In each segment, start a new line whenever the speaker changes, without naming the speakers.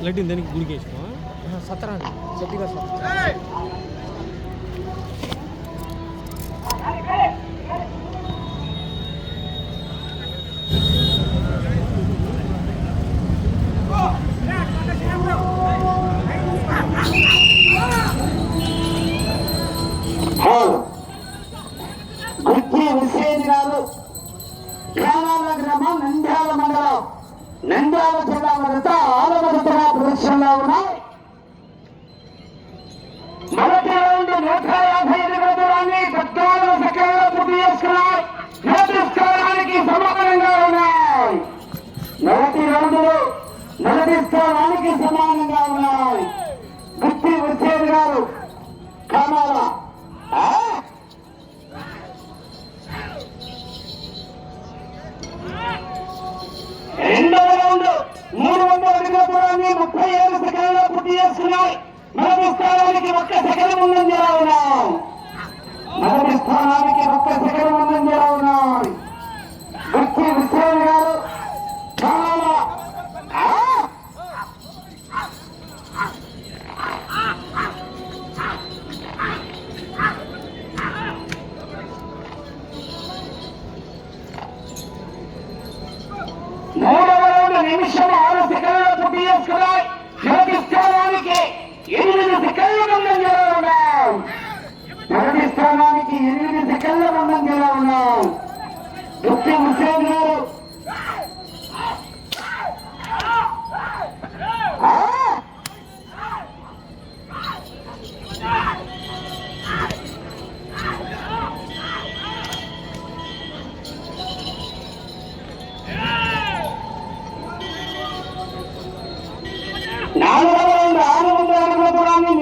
లడ్డు దానికి గుడికి వేసుకో
సత్తరా గట్టిగా
గుత్తి హుస్సేన్ గారు గ్రామాల గ్రామం నంద్యాల మండలం నంద్యాల జిల్లా వద్ద 6వ జతగా ప్రదర్శనలో ఉన్నాయి. మొదటి రౌండ్ 155 దూరాన్ని 14 సెకండ్లు పూర్తి చేసుకున్నాయి. మొదటి స్థానానికి సమానంగా ఉన్నాయి. మొదటి రౌండ్ మొదటి స్థానానికి సమానంగా ఉన్నాయి. గుత్తి హుస్సేన్ గారు గ్రామాల రెండవ రౌండ్ 300 అడుగుల దూరాన్ని 37 సెకండ్లలో పూర్తి చేస్తున్నాయి. మొదటి స్థానానికి 1 సెకండ్ ముందంజలో ఉన్నాయి. మొదటి స్థానానికి 1 సెకండ్ ముందంజలో ఉన్నాయి. గుత్తి హుస్సేన్ గారు మూడవ రౌండ్ నిమిషం 6 సెకండ్లలో పూర్తి చేసుకున్నాయి. మొదటి స్థానానికి 8 సెకండ్ల ముందంజలో ఉన్నాం. మొదటి స్థానానికి 8 సెకండ్ల ముందంజలో ఉన్నాం. గుత్తి హుస్సేన్ గారు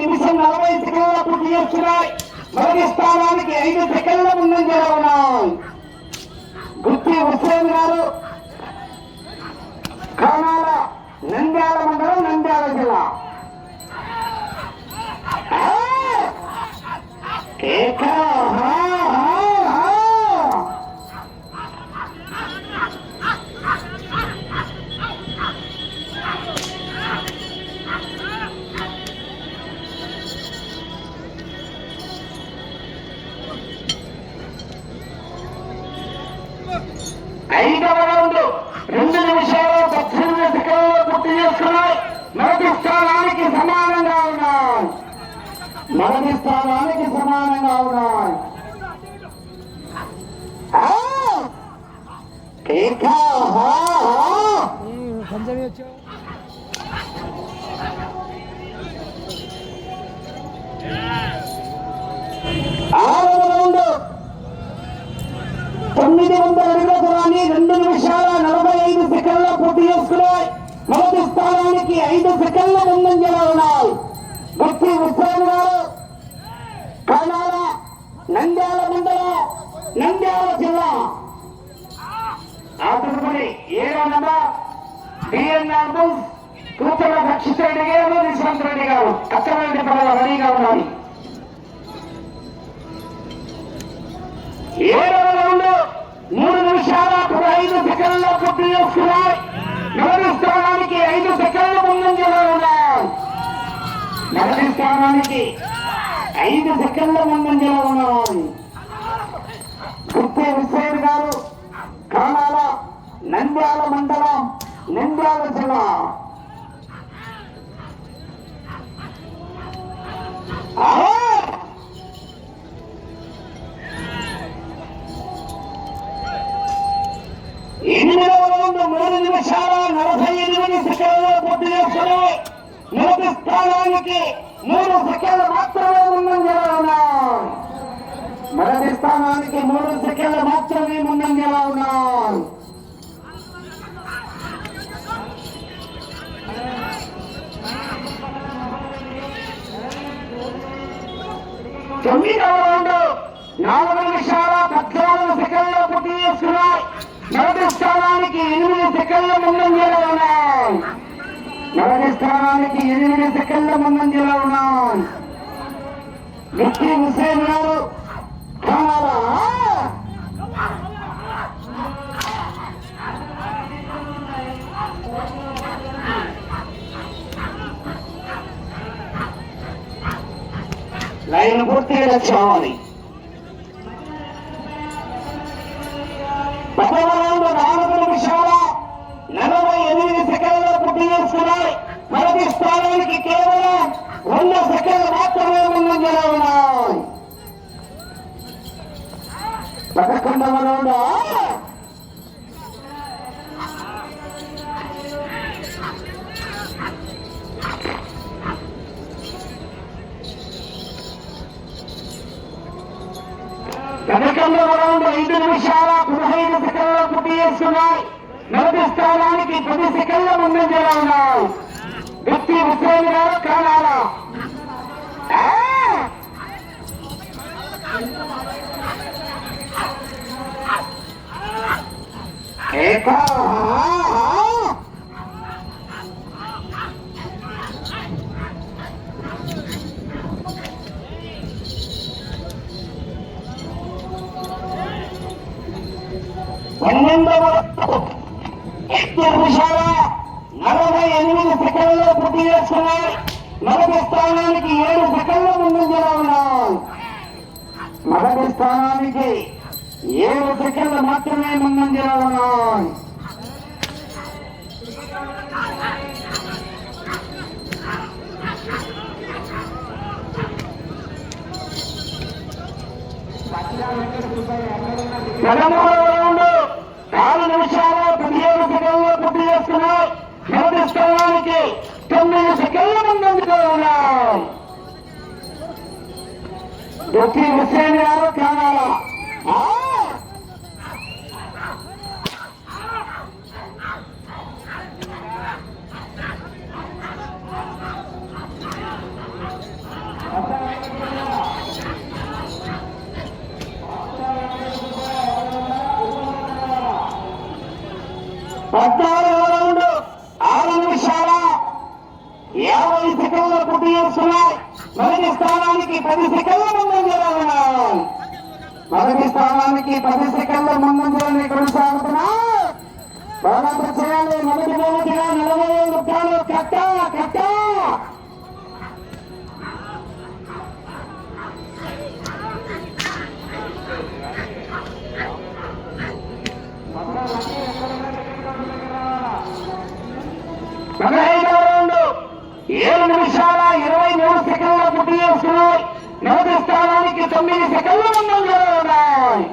నిమిషం 40 సెకండ్ల పూర్తి చేస్తున్నాయి. మొదటి స్థానానికి 5 సెకండ్ల ముందంజలో ఉన్నాయి. గుత్తి హుస్సేన్ గారు కానాల నంద్యాల మండలం నంద్యాల జిల్లా ఐదవ రౌండ్ 2 నిమిషాలు 18 సెకండ్లు పూర్తి చేసుకున్నాయి. మొదటి స్థానానికి సమానంగా ఉన్నాయి. మొదటి స్థానానికి సమానంగా ఉన్నాయి.
పంజాబీ వచ్చావు
900 అడుగుల దూరాన్ని 2 నిమిషాల 45 సెకండ్ల పూర్తి చేసుకున్నాయి. మొదటి స్థానానికి 5 సెకండ్ల ముందంజలో ఉన్నాయి. గుత్తి హుస్సేన్ గారు కానాల నంద్యాల మండలం నంద్యాల జిల్లా ఆతుపడి 7వ నెంబర్ బిఎన్ఆర్ బుల్స్ కూతుల రక్షిత్ రెడ్డి గారు నిశాంత్ రెడ్డి గారు కచ్చరెడ్డి పనుల రెడీగా ఉన్నాయి. 7వ రౌండ్ 3 నిమిషాల 15 సెకండ్ల పూర్తి చేసుకున్నాయి. మొదటి స్థానానికి 5 సెకండ్ల ముందంజలో ఉన్నాయి. మొదటి స్థానానికి 5 సెకండ్ల ముందంజలో ఉన్నాయి. గుత్తి హుస్సేన్ గారు కానాల నంద్యాల మండలం నంద్యాల జిల్లా ఎనిమిదవ రౌండ్ 3 నిమిషాల 48 సెకండ్లు పూర్తి చేసుకున్నాయి. మొదటి స్థానానికి 3 సెకండ్లు మాత్రమే ముందంజలో ఉన్నాయి. మొదటి స్థానానికి 3 సెకండ్లు మాత్రమే ముందంజలో ఉన్నాయి. తొమ్మిదవ రౌండ్ 4 నిమిషాల 14 సెకండ్లు పూర్తి చేసుకున్నాయి. మొదటి స్థానానికి 8 సెకండ్ల ముందంజలో ఉన్నాయి. మొదటి స్థానానికి 8 సెకండ్ల ముందంజలో ఉన్నాయి. గుత్తి హుస్సేన్ గారు కానాల లైన్ పూర్తిగా తెచ్చుకోవాలి. 10వ రౌండ్ 4 నిమిషాల 48 సెకండ్లు పూర్తి చేసుకున్నాయి. మొదటి స్థానానికి కేవలం 2 సెకండ్లు మాత్రమే ముందంజలో ఉన్నాయి. 11వ రౌండ్ 5 నిమిషాల 15 సెకండ్లు పూర్తి చేసుకున్నాయి. మొదటి స్థానానికి 10 సెకండ్ల ముందంజలో ఉన్నాయి. వ్యక్తి హుస్సేన్ గారు కానాలా. నిమిషాల 48 సెకండ్లు పూర్తి చేసుకున్నాయి. మొదటి స్థానానికి 7 సెకండ్ల ముందంజలో ఉన్నాయి. మొదటి స్థానానికి 7 సెకండ్లు మాత్రమే ముందంజలో ఉన్నాయి. రౌండ్ 4 నిమిషాల 17 సెకండ్లు పూర్తి చేసుకున్నాయి. మొదటి స్థానానికి 9 సెకండ్ల ముందంజలో ఉన్నాయి. వ్యక్తి హుస్సేన్ గారు కానాలా. రౌండ్ 6 నిమిషాల 50 సెకండ్లు పూర్తి చేస్తున్నాయి. మొదటి స్థానానికి 10 సెకండ్ల ముందంజలో ఉన్నాయి. మొదటి స్థానానికి 10 సెకండ్ల ముందంజలోనే కొనసాగుతున్నాయి. పోరాటం చేయాలి. మొదటి మొదటిగా 45 రూపాయలు కట్ట కట్ట. రౌండ్ 7 నిమిషాల 23 సెకండ్ల పూర్తి చేస్తున్నాయి. మొదటి స్థానానికి 9 సెకండ్ల ముందంజలో ఉన్నాయి.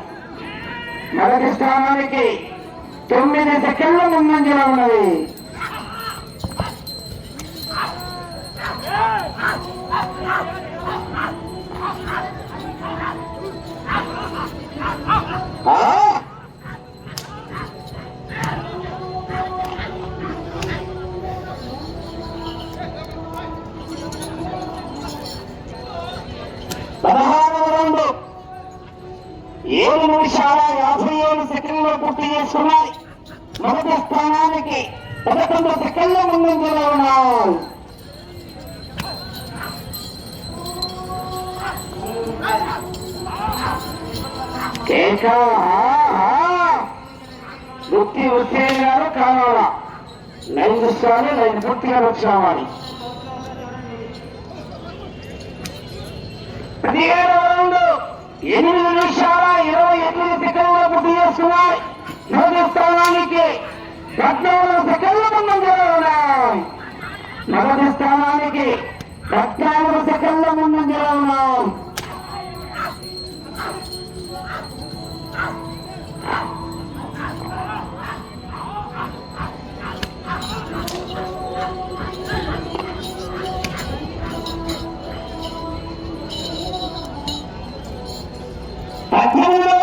మొదటి స్థానానికి 9 సెకండ్ల ముందంజలో ఉన్నది. రౌండ్ 7 నిమిషాల 57 సెకండ్లు పూర్తి చేస్తున్నాయి. మొదటి స్థానానికి 11 సెకండ్ల ముందంజలో ఉన్నాయి. వ్యక్తి హుస్సేన్ గారు కావాలా. లైన్ చూసుకోవాలి. లైన్ పూర్తిగా వచ్చావాలి. 17వ రౌండ్ 8 నిమిషాల 28 సెకండ్లు పూర్తి చేస్తున్నాయి. మొదటి స్థానానికి 14 సెకండ్ల ముందంజలో ఉన్నాయి. మొదటి స్థానానికి 14 సెకండ్ల ముందంజలో ఉన్నాయి.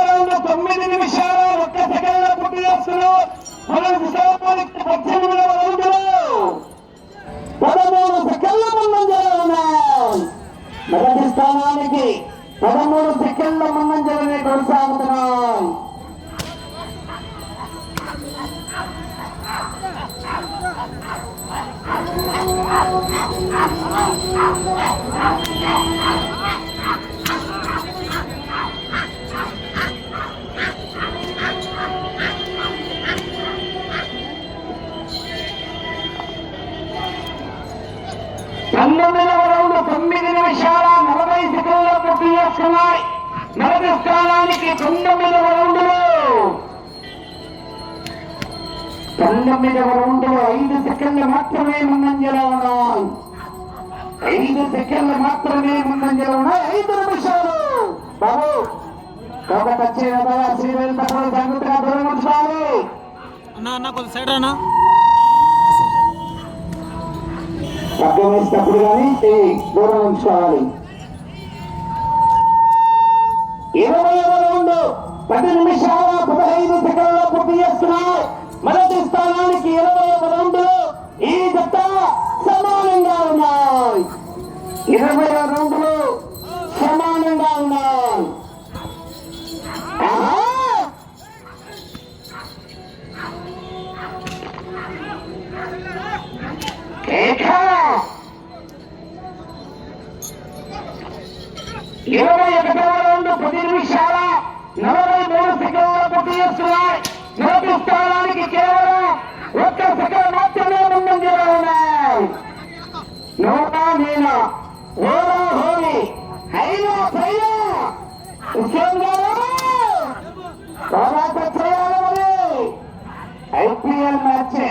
రౌండ్ 9 నిమిషాల 1 సెకండ్ల పూర్తి చేస్తున్నారు. మొదటి స్థానానికి 18వ రౌండ్లో 13 సెకండ్ల ముందంజలో ఉన్నాయి. మొదటి స్థానానికి 13 సెకండ్ల ముందంజలోనే కొనసాగుతున్నాయి. రౌండ్ 9 నిమిషాల 40 సెకండ్ల చేసుకున్నాయి. మొదటి స్థానానికి 9వ రౌండ్లో 5 సెకండ్లు మాత్రమే ముందంజలో ఉన్నాయి. 5 సెకండ్లు మాత్రమే ముందంజలో ఉన్నాయి. 5 నిమిషాలు బాబు కాబట్టి వచ్చే శ్రీవేలు తప్పని జాగ్రత్తగా దూరం ఉంచాలి.
అన్న కొంచెం సైడ్ అన్నా
పక్కన వేసేటప్పుడు కానీ దూరం ఉంచుకోవాలి. 20వ రౌండ్ 10 నిమిషాల 15 సెకండ్ల పూర్తి చేస్తున్నాయి. మొదటి స్థానానికి 20వ రౌండ్ ఈ జత సమానంగా ఉన్నాయి. 20వ రౌండ్ సమానంగా ఉన్నాయి. ఇరవై 21వ రౌండ్ 10 నిమిషాల 43 సెకండ్ల పూర్తి చేస్తున్నాయి. మొదటి స్థానానికి కేవలం 1 సెకండ్ మాత్రమే ముందంజలో ఉన్నాయి. నోటా నేనా ఓరా హోరీ హైనా పైనా పోరాట చేయాలి. ఐపీఎల్ మ్యాచ్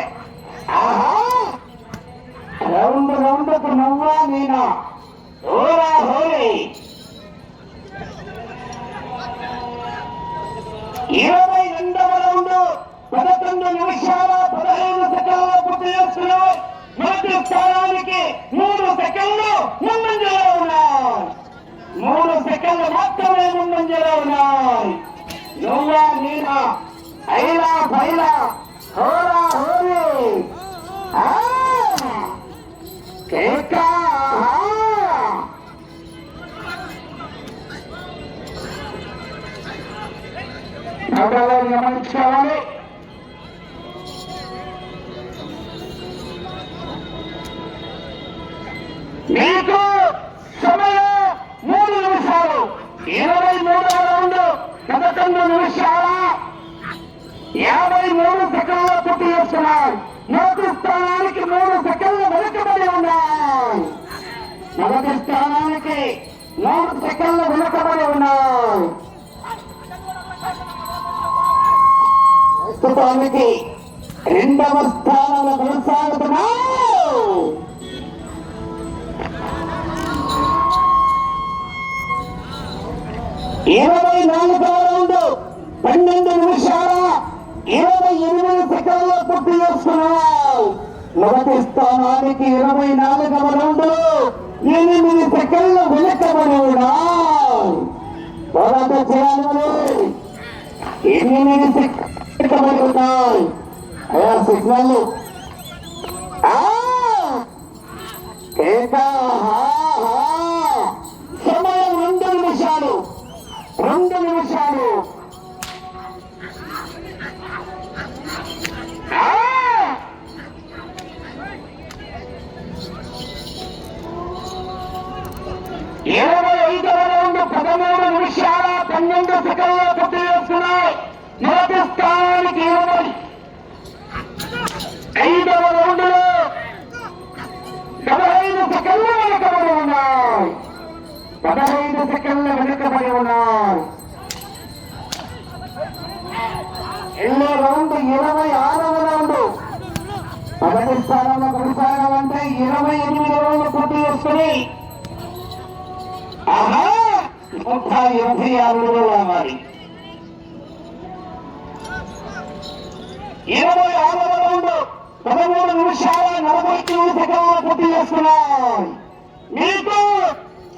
రౌండ్కు నవ్వా నేనా ఓరా హోరీ 22వ రౌండ్ 11 నిమిషాల 15 సెకండ్ల పూర్తి చేస్తున్నాయి. మొదటి స్థానానికి 3 సెకండ్లు ముందంజలో ఉన్నాయి. 3 సెకండ్లు మాత్రమే ముందంజలో ఉన్నాయి. నువ్వా నేనా అయినా పైనా హోరా హోరీ కేకా గమనించుకోవాలి. మీకు సమయం 3 నిమిషాలు. 23వ రౌండ్ 11 నిమిషాల 53 సెకండ్ల పూర్తి చేస్తున్నారు. మొదటి స్థానానికి 3 సెకండ్లు వెనుకబడి ఉన్నాయి. మొదటి స్థానానికి 3 సెకండ్లు వెనుకబడి ఉన్నాయి. ప్రస్తుతానికి 2వ స్థానంలో కొనసాగుతున్నారు. 24వ రౌండ్ 12 నిమిషాల 28 సెకండ్ల పూర్తి చేస్తున్నారు. మొదటి స్థానానికి 24వ రౌండ్ 8 సెకండ్లు వెనుకబడి ఉన్నాయి. పోరాట చేయాలి. 8 సెకండ్లు ఉన్నాయి. అయా సిగ్నల్ సమయం 2 నిమిషాలు. 2 నిమిషాలు. ఇరవై 25వ రౌండ్ 13 నిమిషాల 12 సెకండ్ల పూర్తి చేస్తున్నాయి. మొదటి స్థానానికి 25వ రౌండ్ లో 15 సెకండ్లు వెనుకబడి ఉన్నాయి. 15 సెకండ్లు వెనుకబడి ఉన్నాయి. ఎన్నో రౌండ్ 26వ రౌండ్. మొదటి స్థానంలో కొనసాగాలంటే 28 రౌండ్లు పూర్తి చేసుకుని 126 రావాలి. 26వ రౌండ్ 13 నిమిషాల 49 సెకండ్లు పూర్తి చేస్తున్నాయి. మీకు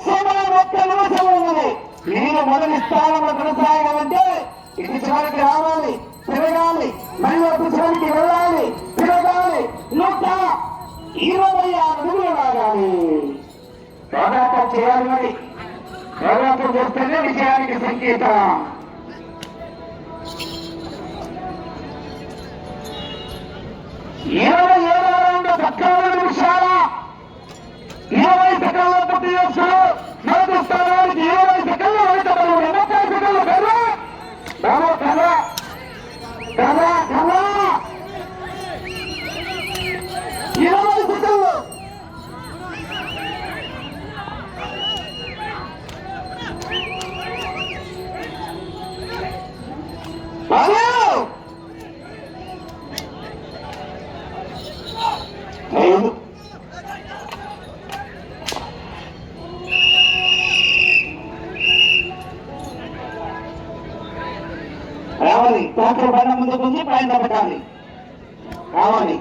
సమయం 1 నిమిషం ఉన్నది. మీరు మొదటి స్థానంలో కొనసాగాలంటే ఇటు చివరికి రావాలి, తిరగాలి, మళ్ళీ ఒక చివరికి వెళ్ళాలి, తిరగాలి. 126 అడుగులు రాగాలి. పోరాటం చేయాలి. మరి పోరాటం చేస్తేనే విజయానికి సంకేతం. ఇరవై 27వ రౌండ్ 17 నిమిషాల 20 సెకండ్ల పూర్తి చేస్తారు. మొదటి స్థానానికి 20 సెకండ్లు వెనుకబడి 30 సెకండ్లు కదా 20 సెకండ్లు. పెట్టాలి కావాలి.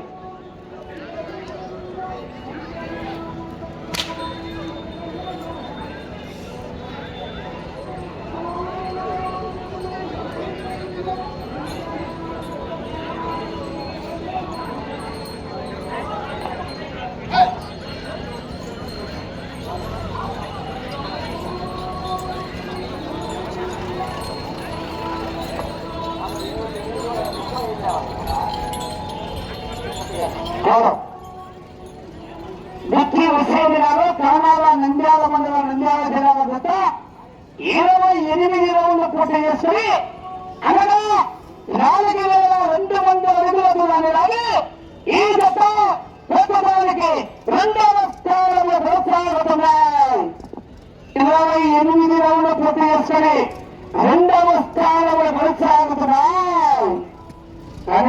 డిక్కి హుసేన్ గారు కానాల నంద్యాల మండలం నంద్యాల జిల్లా జత 28 రౌండ్ల పోటీ చేసుకుని అనగా 4200 అడుగుల దూరాన్ని లాగి ఈ జత ప్రస్తుతానికి రెండవ స్థానంలో కొనసాగుతున్నాయి. 28 రౌండ్ల పోటీ చేసుకుని రెండవ స్థానంలో కొనసాగుతున్నాయి.